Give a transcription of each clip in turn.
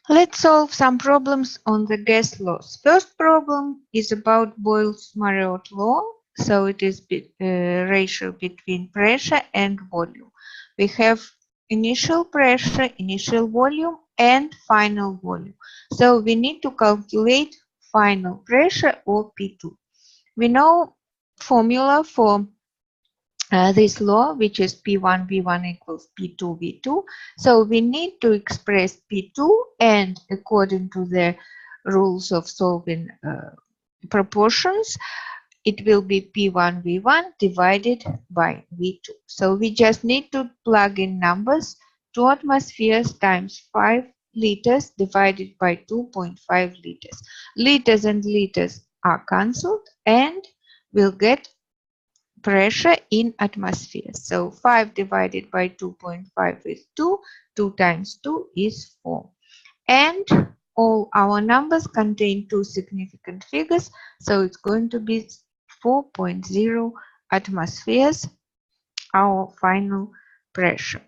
Let's solve some problems on the gas laws. First problem is about Boyle's-Mariotte law. So it is ratio between pressure and volume. We have initial pressure, initial volume, and final volume. So we need to calculate final pressure or P2. We know formula for this law, which is P1 V1 equals P2 V2. So we need to express P2, and according to the rules of solving proportions, it will be P1 V1 divided by V2. So we just need to plug in numbers. 2 atmospheres times 5 liters divided by 2.5 liters. Liters and liters are cancelled, and we'll get pressure in atmosphere. So 5 divided by 2.5 is 2. 2 times 2 is 4. And all our numbers contain two significant figures. So it's going to be 4.0 atmospheres, our final pressure.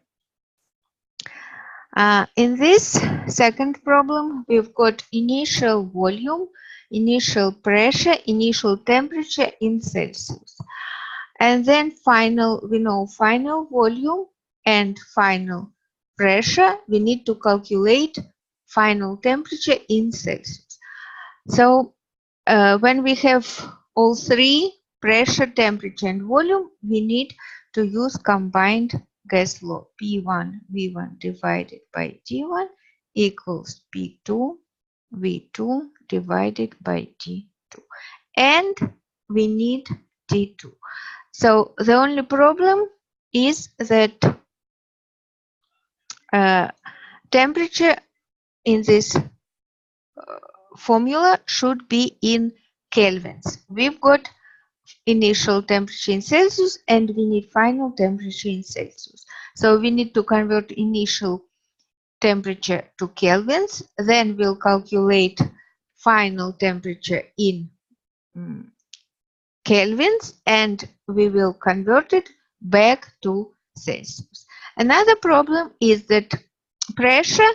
In this second problem, we've got initial volume, initial pressure, initial temperature in Celsius. And then we know final volume and final pressure. We need to calculate final temperature in Celsius. So when we have all three, pressure, temperature, and volume, we need to use combined gas law. P1 V1 divided by T1 equals P2 V2 divided by T2. And we need T2. So the only problem is that temperature in this formula should be in kelvins. We've got initial temperature in Celsius and we need final temperature in Celsius. So we need to convert initial temperature to kelvins. Then we'll calculate final temperature in kelvins, and we will convert it back to Celsius. Another problem is that pressure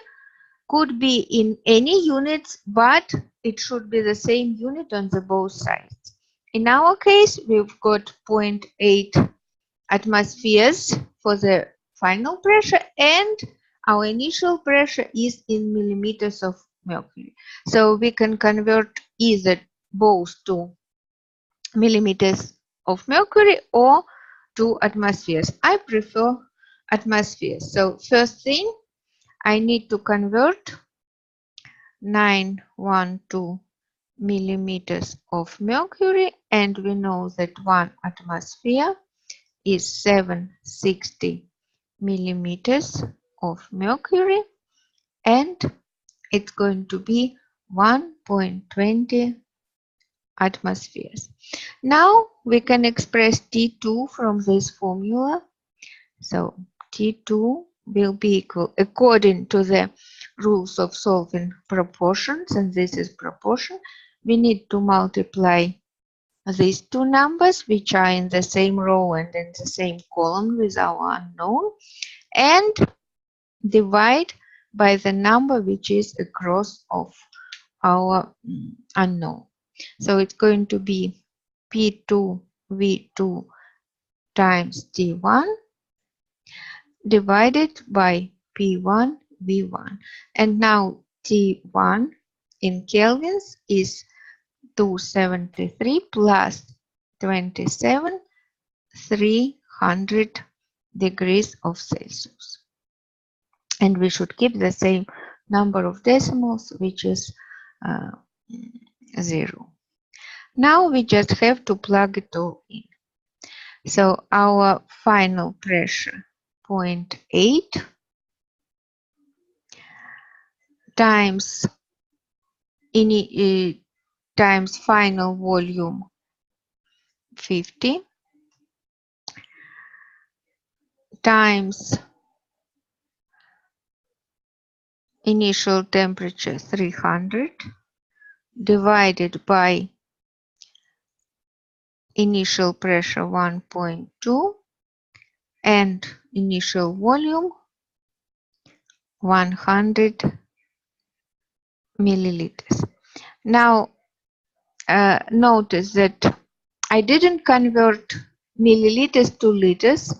could be in any units, but it should be the same unit on the both sides. In our case, we've got 0.8 atmospheres for the final pressure, and our initial pressure is in millimeters of mercury. So we can convert either both to millimeters of mercury or to atmospheres. I prefer atmospheres. So first thing, I need to convert 912 millimeters of mercury, and we know that 1 atmosphere is 760 millimeters of mercury, and it's going to be 1.20 atmospheres. Now we can express T2 from this formula. So T2 will be equal, according to the rules of solving proportions, and this is proportion, we need to multiply these two numbers, which are in the same row and in the same column with our unknown, and divide by the number which is across of our unknown. So it's going to be P2 V2 times T1 divided by P1 V1. And now T1 in kelvins is 273 plus 27, 300 degrees of Celsius. And we should keep the same number of decimals, which is 0. Now we just have to plug it all in. So our final pressure 0.8 times times final volume 50 times initial temperature 300 divided by initial pressure 1.2 and initial volume 100 milliliters. Now notice that I didn't convert milliliters to liters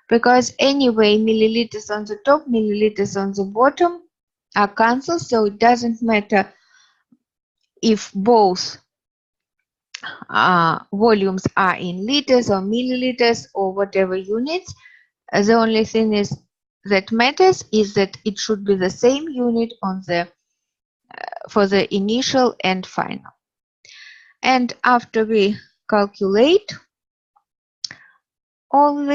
because anyway milliliters on the top, milliliters on the bottom are cancelled, so it doesn't matter if both volumes are in liters or milliliters or whatever units. The only thing is that matters is that it should be the same unit on the for the initial and final. And after we calculate all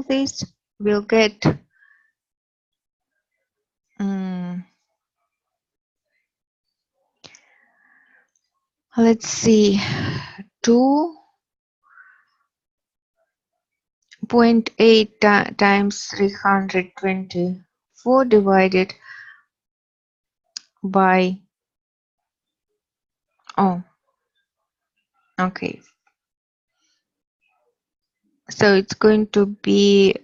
this, we'll get let's see, 2.8 times 324 divided by, oh, okay. So it's going to be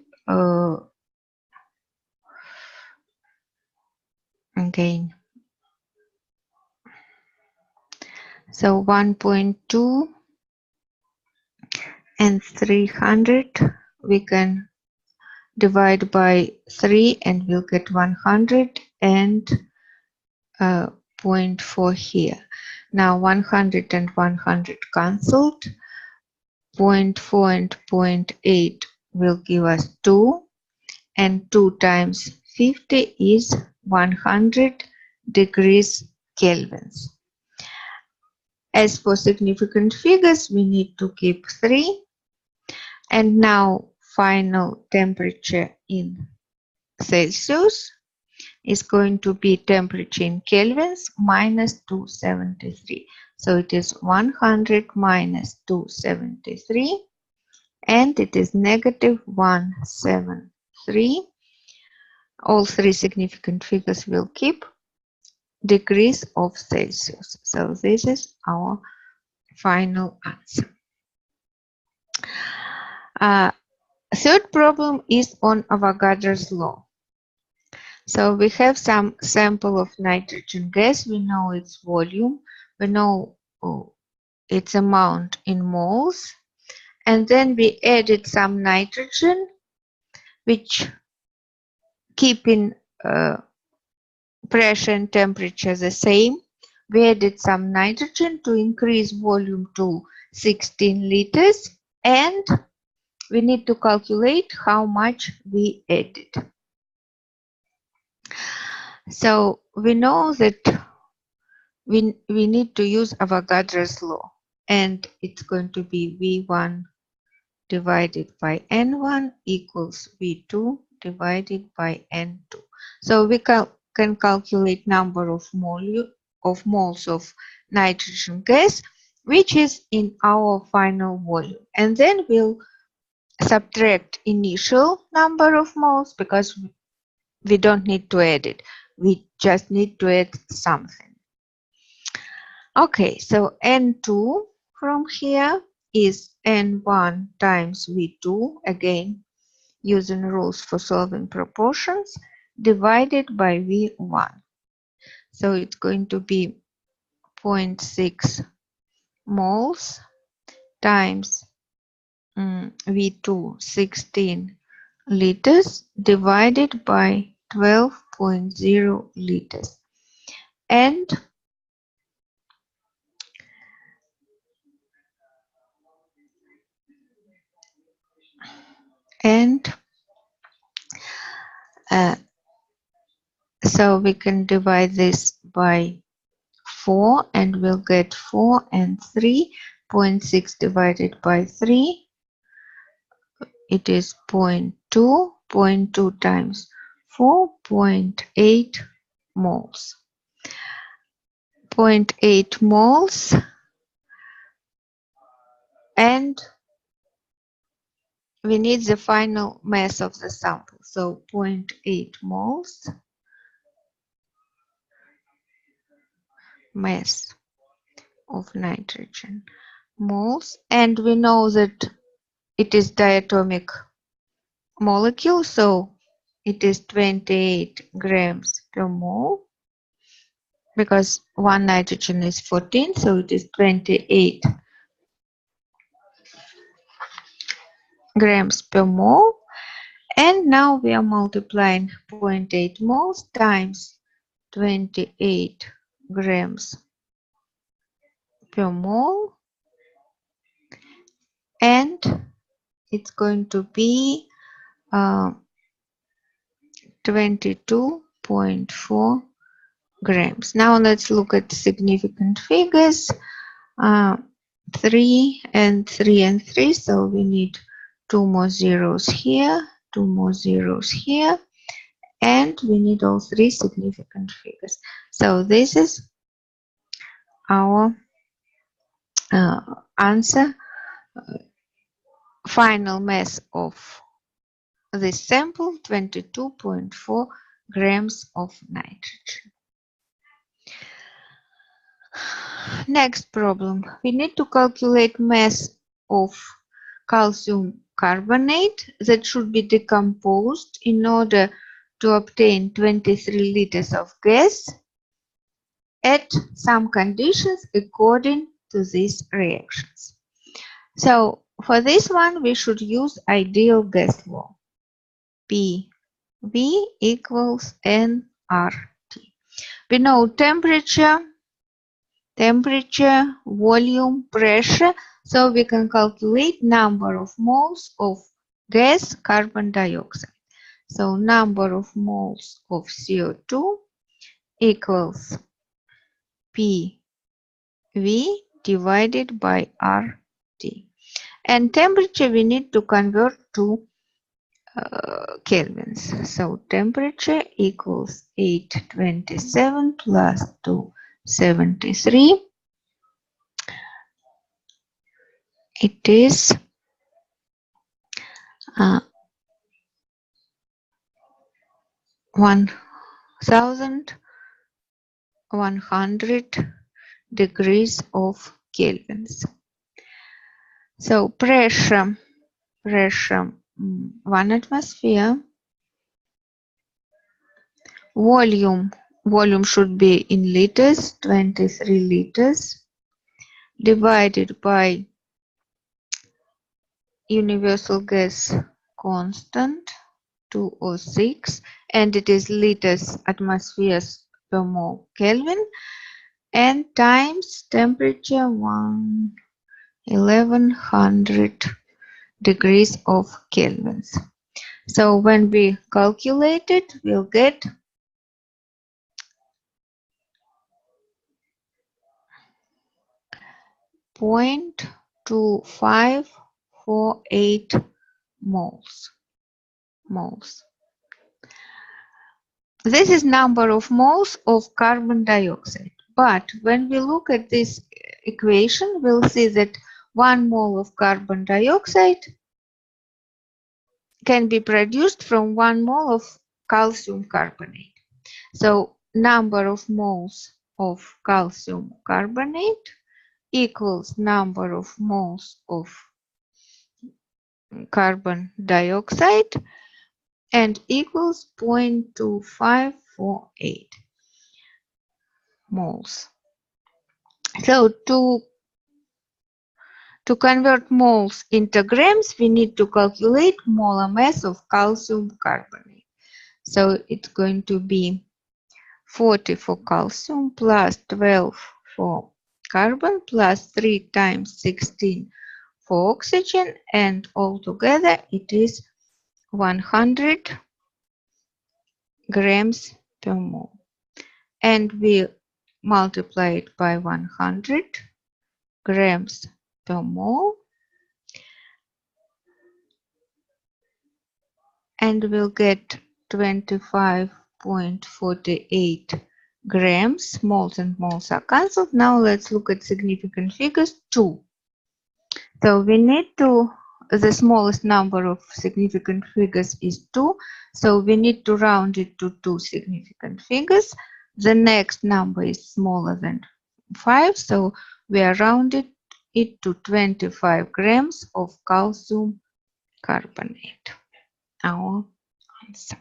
again. So 1.2 and 300 we can divide by 3 and we'll get 100 and 0.4 here. Now 100 and 100 cancelled. 0.4 and 0.8 will give us 2, and 2 times 50 is 100 degrees kelvins. As for significant figures, we need to keep 3. And now final temperature in Celsius is going to be temperature in kelvins minus 273. So it is 100 minus 273 and it is negative 173. All three significant figures will keep degrees of Celsius. So this is our final answer. Third problem is on Avogadro's law. So we have some sample of nitrogen gas. We know its volume. We know its amount in moles. And then we added some nitrogen, which keeping pressure and temperature the same. We added some nitrogen to increase volume to 16 liters. And we need to calculate how much we added. So we know that we need to use Avogadro's law, and it's going to be V1 divided by N1 equals V2 divided by N2. So we can calculate number of moles of nitrogen gas, which is in our final volume. And then we'll subtract initial number of moles because we don't need to add it. We just need to add something. Okay, so N2 from here is N1 times V2, again using rules for solving proportions, divided by V1. So it's going to be 0.6 moles times V2, 16 liters, divided by 12.0 liters. And so we can divide this by 4 and we'll get 4 and 3. 0.6 divided by 3, it is 0.2. 0.2 times 4.8 moles. 0.8 moles, and we need the final mass of the sample. So 0.8 moles mass of nitrogen moles, and we know that it is diatomic molecule, so it is 28 grams per mole, because one nitrogen is 14, so it is 28 grams per mole. And now we are multiplying 0.8 moles times 28 grams per mole, and it's going to be 22.4 grams. Now let's look at significant figures. 3 and 3 and 3, so we need 2 more zeros here, 2 more zeros here, and we need all 3 significant figures. So this is our answer. Final mass of this sample, 22.4 grams of nitrogen. Next problem. We need to calculate mass of calcium carbonate that should be decomposed in order to obtain 23 liters of gas at some conditions according to these reactions. So for this one, we should use ideal gas law. PV equals nRT. We know temperature, volume, pressure, so we can calculate number of moles of gas carbon dioxide. So number of moles of CO2 equals PV divided by RT. And temperature we need to convert to kelvins. So temperature equals 827 plus 273. It is 1100 degrees of kelvins. So pressure 1 atmosphere. Volume should be in liters, 23 liters, divided by universal gas constant 206, and it is liters atmospheres per mole Kelvin, and times temperature 1100 degrees of kelvins. So when we calculate it, we'll get 0.2548 moles. This is number of moles of carbon dioxide. But when we look at this equation, we'll see that 1 mole of carbon dioxide can be produced from 1 mole of calcium carbonate. So number of moles of calcium carbonate equals number of moles of carbon dioxide and equals 0.2548 moles. So to convert moles into grams, we need to calculate molar mass of calcium carbonate. So it's going to be 40 for calcium plus 12 for carbon plus 3 times 16 for oxygen, and altogether it is 100 grams per mole. And we multiply it by 100 grams per mole, and we'll get 25.48 grams. Moles and moles are cancelled. Now let's look at significant figures. 2. So we need to, the smallest number of significant figures is 2. So we need to round it to 2 significant figures. The next number is smaller than 5. So we are rounded it to 25 grams of calcium carbonate. Our answer.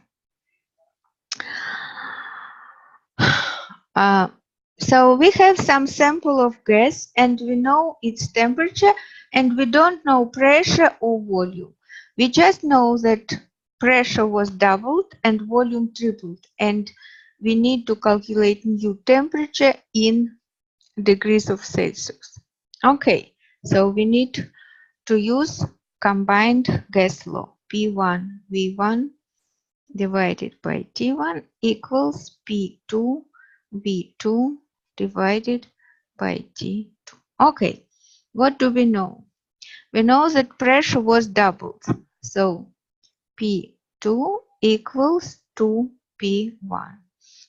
So we have some sample of gas and we know its temperature and we don't know pressure or volume. We just know that pressure was doubled and volume tripled, and we need to calculate new temperature in degrees of Celsius. Okay, so we need to use combined gas law. P1 V1 divided by T1 equals P2 V2 divided by T2. Okay, what do we know? We know that pressure was doubled. So P2 equals 2P1.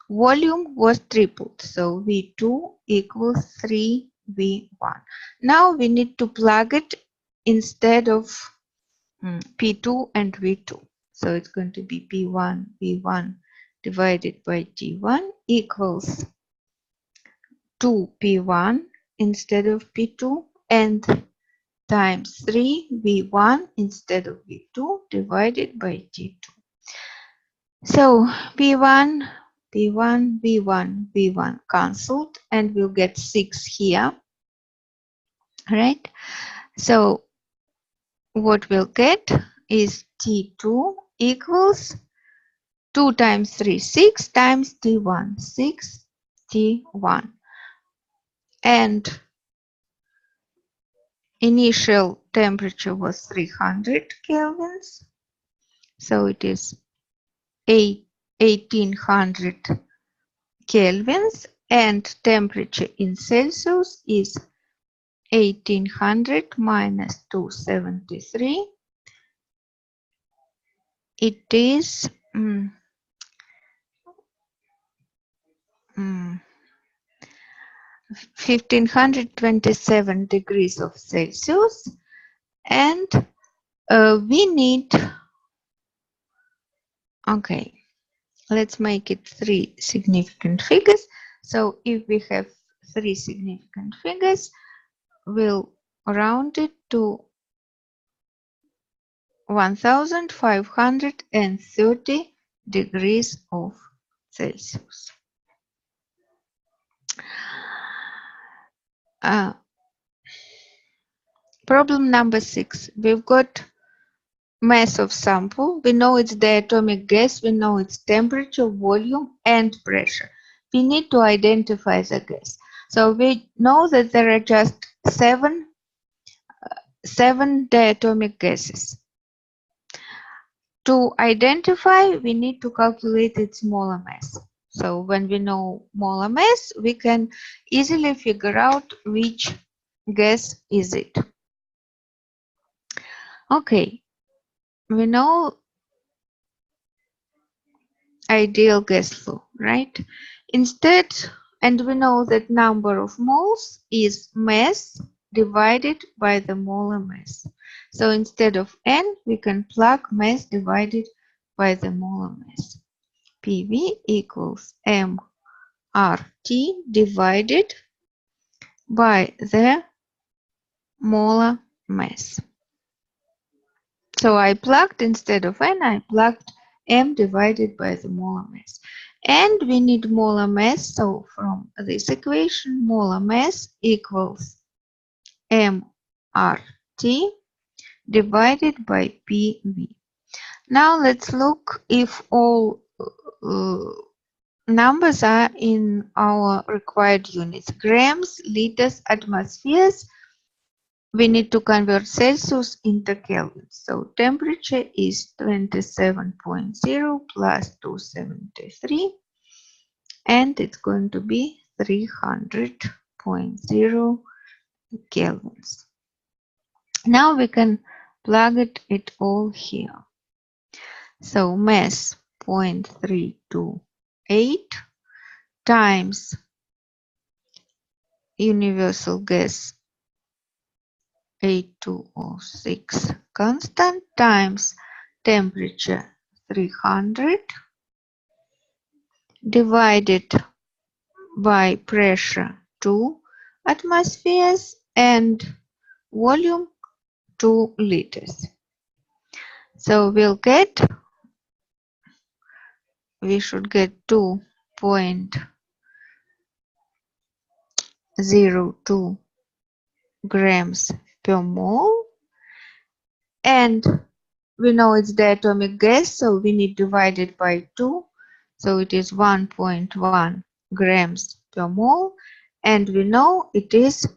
Volume was tripled. So V2 equals 3V1. Now we need to plug it instead of P2 and V2. So it's going to be P1 V1 divided by T1 equals 2P1 instead of P2 and times 3V1 instead of V2 divided by T2. So P1, P1, V1, V1 cancelled and we'll get 6 here, right? So what we'll get is T2 equals 2 times 3, 6 times T1, 6 T1. And initial temperature was 300 kelvins. So it is 1800 kelvins, and temperature in Celsius is 1800 minus 273. It is 1527 degrees of Celsius, and we need, okay, let's make it 3 significant figures. So if we have 3 significant figures, we'll round it to 1530 degrees of Celsius. Problem number 6. We've got mass of sample. We know it's diatomic gas. We know its temperature, volume, and pressure. We need to identify the gas. So we know that there are just seven diatomic gases. To identify, we need to calculate its molar mass. So when we know molar mass, we can easily figure out which gas is it. Okay, we know ideal gas flow, right? Instead, and we know that number of moles is mass divided by the molar mass. So instead of N, we can plug mass divided by the molar mass. PV equals MRT divided by the molar mass. So I plugged, instead of N, I plugged M divided by the molar mass. And we need molar mass, so from this equation, molar mass equals MRT divided by PV. Now let's look if all numbers are in our required units. Grams, liters, atmospheres. We need to convert Celsius into Kelvin. So temperature is 27.0 plus 273, and it's going to be 300.0 kelvins. Now we can plug it all here. So mass 0.328 times universal gas 8206 constant times temperature 300 divided by pressure 2 atmospheres and volume 2 liters. So we'll get we should get 2.02 grams per mole, and we know it's the atomic gas, so we need to divide it by 2, so it is 1.1 grams per mole, and we know it is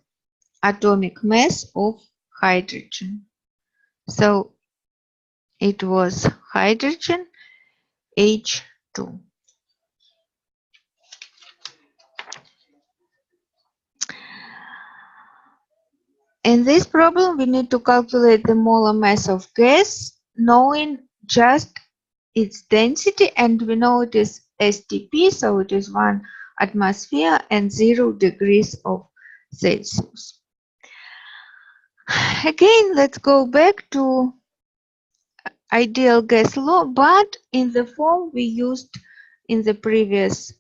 atomic mass of hydrogen. So it was hydrogen H2. In this problem, we need to calculate the molar mass of gas, knowing just its density, and we know it is STP, so it is 1 atmosphere and 0 degrees of Celsius. Again, let's go back to ideal gas law, but in the form we used in the previous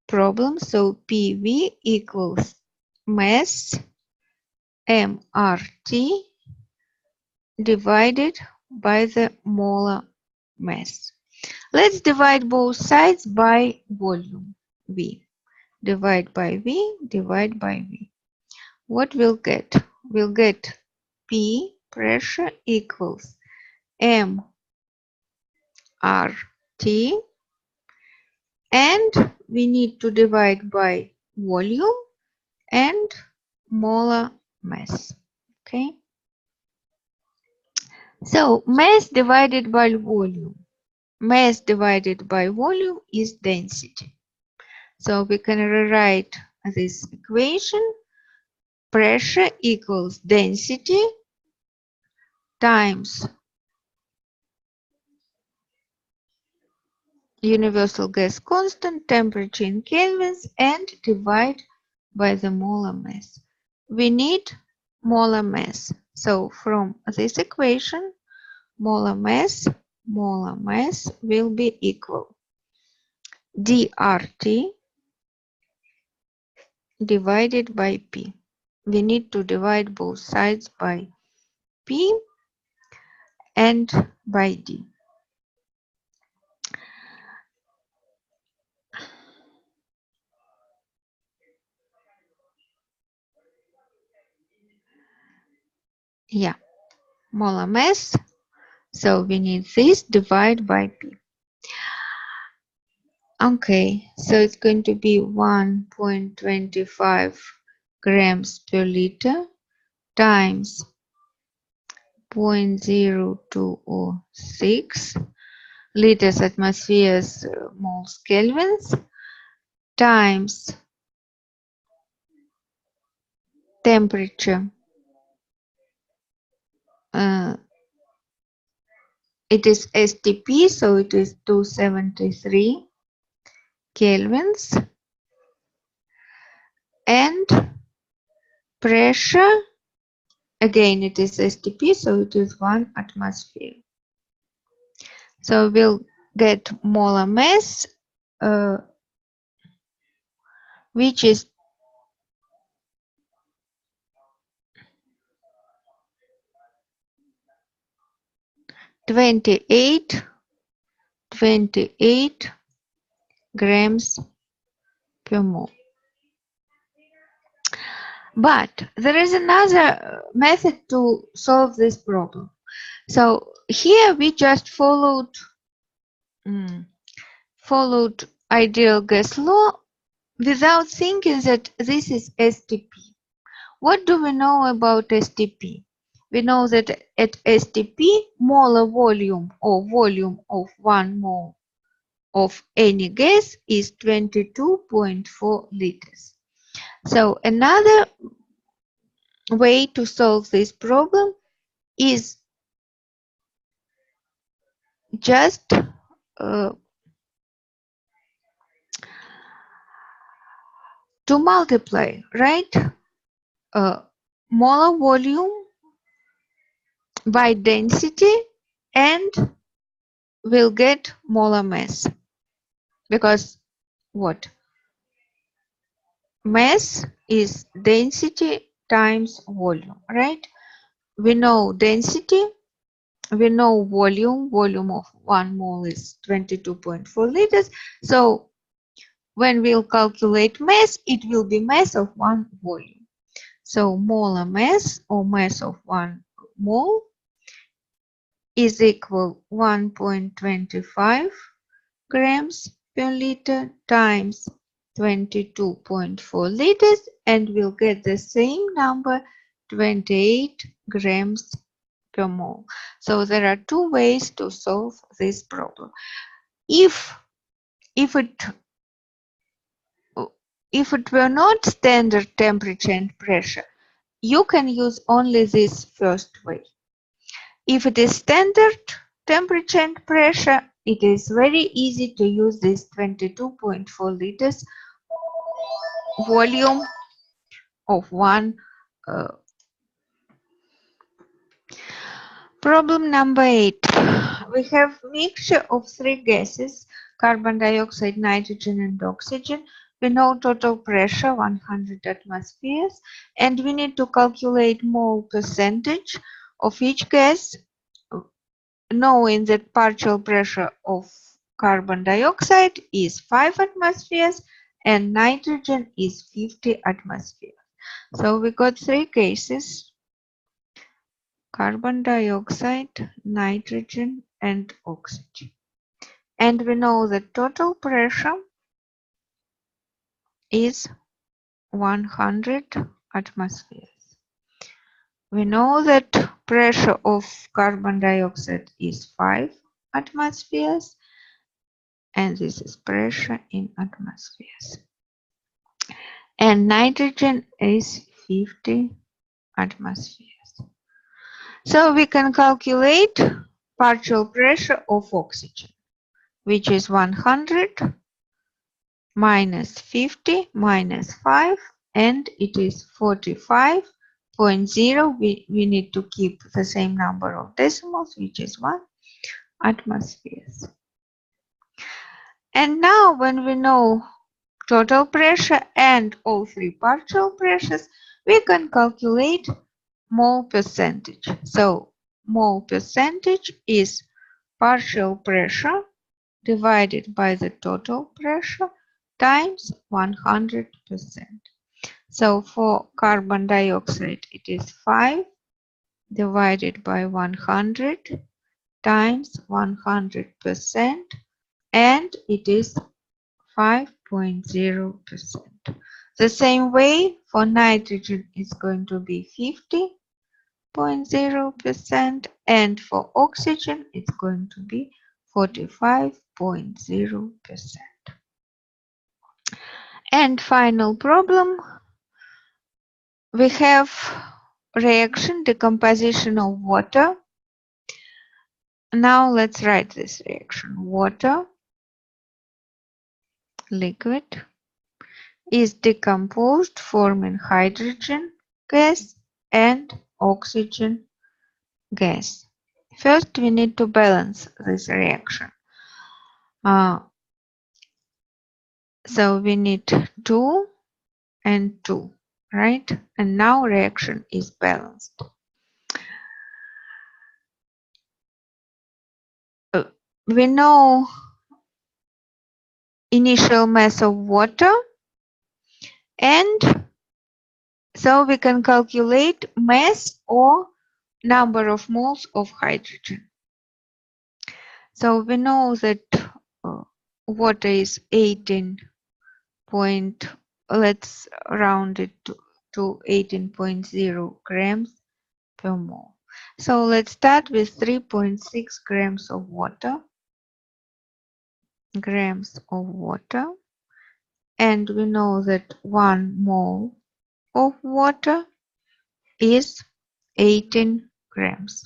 problem. So PV equals mass MRT divided by the molar mass. Let's divide both sides by volume V. Divide by V, divide by V. What we'll get? We'll get P, pressure, equals MRT, and we need to divide by volume and molar mass. Okay. So mass divided by volume. Mass divided by volume is density. So we can rewrite this equation. Pressure equals density times universal gas constant, temperature in kelvins, and divide by the molar mass. We need molar mass. So from this equation, molar mass will be equal dRT divided by P. We need to divide both sides by P and by D. Yeah, molar mass. So we need this divided by P. Okay, so it's going to be 1.25 grams per liter times 0.0206 liters, atmospheres, moles, kelvins, times temperature. It is STP, so it is 273 kelvins, and pressure, again it is STP, so it is 1 atmosphere. So we'll get molar mass, which is 28 grams per mole. But there is another method to solve this problem. So here we just followed ideal gas law without thinking that this is STP. What do we know about STP? We know that at STP, molar volume or volume of 1 mole of any gas is 22.4 liters. So another way to solve this problem is just to multiply, right? Molar volume by density, and we'll get molar mass. Because what? Mass is density times volume, right? We know density, we know volume of 1 mole is 22.4 liters. So when we'll calculate mass, it will be mass of 1 volume. So molar mass or mass of 1 mole is equal 1.25 grams per liter times 22.4 liters, and we'll get the same number, 28 grams per mole. So there are two ways to solve this problem. If it were not standard temperature and pressure, you can use only this first way. If it is standard temperature and pressure, it is very easy to use this 22.4 liters volume of 1. Problem number 8. We have mixture of 3 gases, carbon dioxide, nitrogen and oxygen. We know total pressure 100 atmospheres, and we need to calculate mole percentage of each gas, knowing that partial pressure of carbon dioxide is 5 atmospheres and nitrogen is 50 atmospheres. So we got 3 cases: carbon dioxide, nitrogen and oxygen. And we know that total pressure is 100 atmospheres. We know that pressure of carbon dioxide is 5 atmospheres, and this is pressure in atmospheres. And nitrogen is 50 atmospheres. So we can calculate partial pressure of oxygen, which is 100 minus 50 minus 5, and it is 45.0. We need to keep the same number of decimals, which is 1 atmospheres. And now when we know total pressure and all 3 partial pressures, we can calculate mole percentage. So mole percentage is partial pressure divided by the total pressure times 100%. So for carbon dioxide, it is 5 divided by 100 times 100%, and it is 5.0%. The same way for nitrogen is going to be 50.0%, and for oxygen it's going to be 45.0%. And final problem, we have reaction decomposition of water. Now let's write this reaction. Water, liquid, is decomposed forming hydrogen gas and oxygen gas. First, we need to balance this reaction. So we need 2 and 2, right? And now reaction is balanced. We know initial mass of water, and so we can calculate mass or number of moles of hydrogen. So we know that water is 18 point, let's round it to 18.0 grams per mole. So let's start with 3.6 grams of water. And we know that 1 mole of water is 18 grams.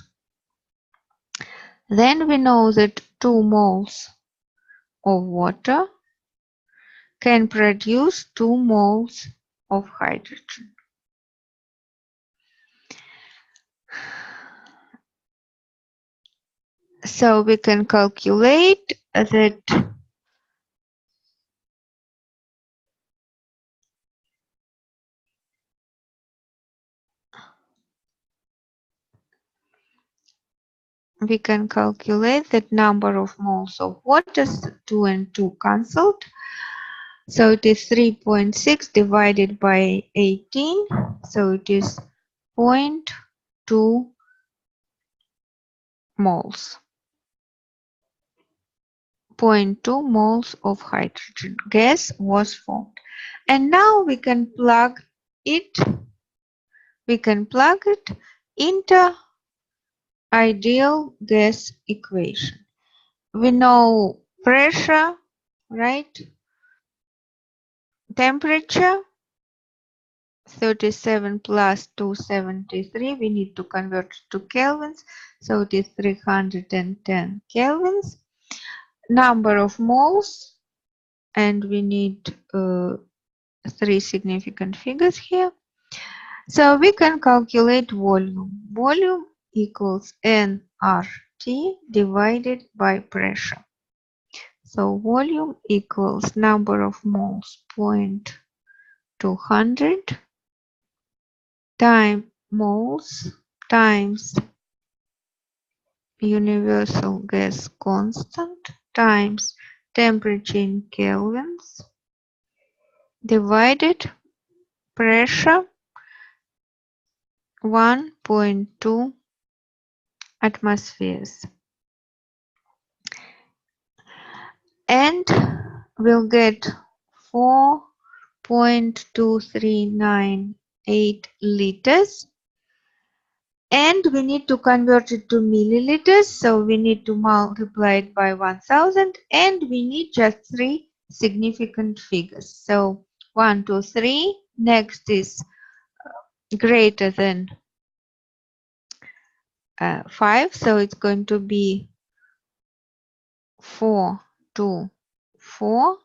Then we know that 2 moles of water can produce 2 moles of hydrogen. So we can calculate that we can calculate that number of moles of water, 2 and 2 cancelled. So it is 3.6 divided by 18. So it is 0.2 moles. 0.2 moles of hydrogen gas was formed. And now we can plug it into ideal gas equation. We know pressure, right? Temperature 37 plus 273. We need to convert it to kelvins. So it is 310 kelvins. Number of moles, and we need 3 significant figures here. So we can calculate volume. Volume equals nRT divided by pressure. So volume equals number of moles 0.200 times moles times universal gas constant times temperature in kelvins divided pressure 1.2 atmospheres. And we'll get 4.2398 liters. And we need to convert it to milliliters, so we need to multiply it by 1000, and we need just 3 significant figures. So 1, 2, 3. Next is greater than 5, so it's going to be 4, 2, 4.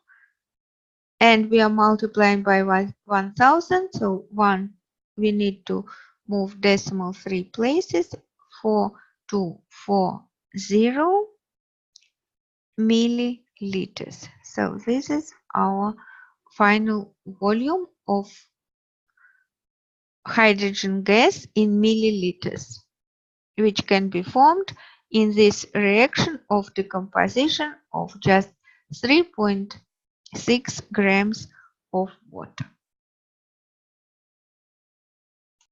And we are multiplying by 1000, so 1, we need to move decimal 3 places. 4240 milliliters. So this is our final volume of hydrogen gas in milliliters, which can be formed in this reaction of decomposition of just 3.6 grams of water.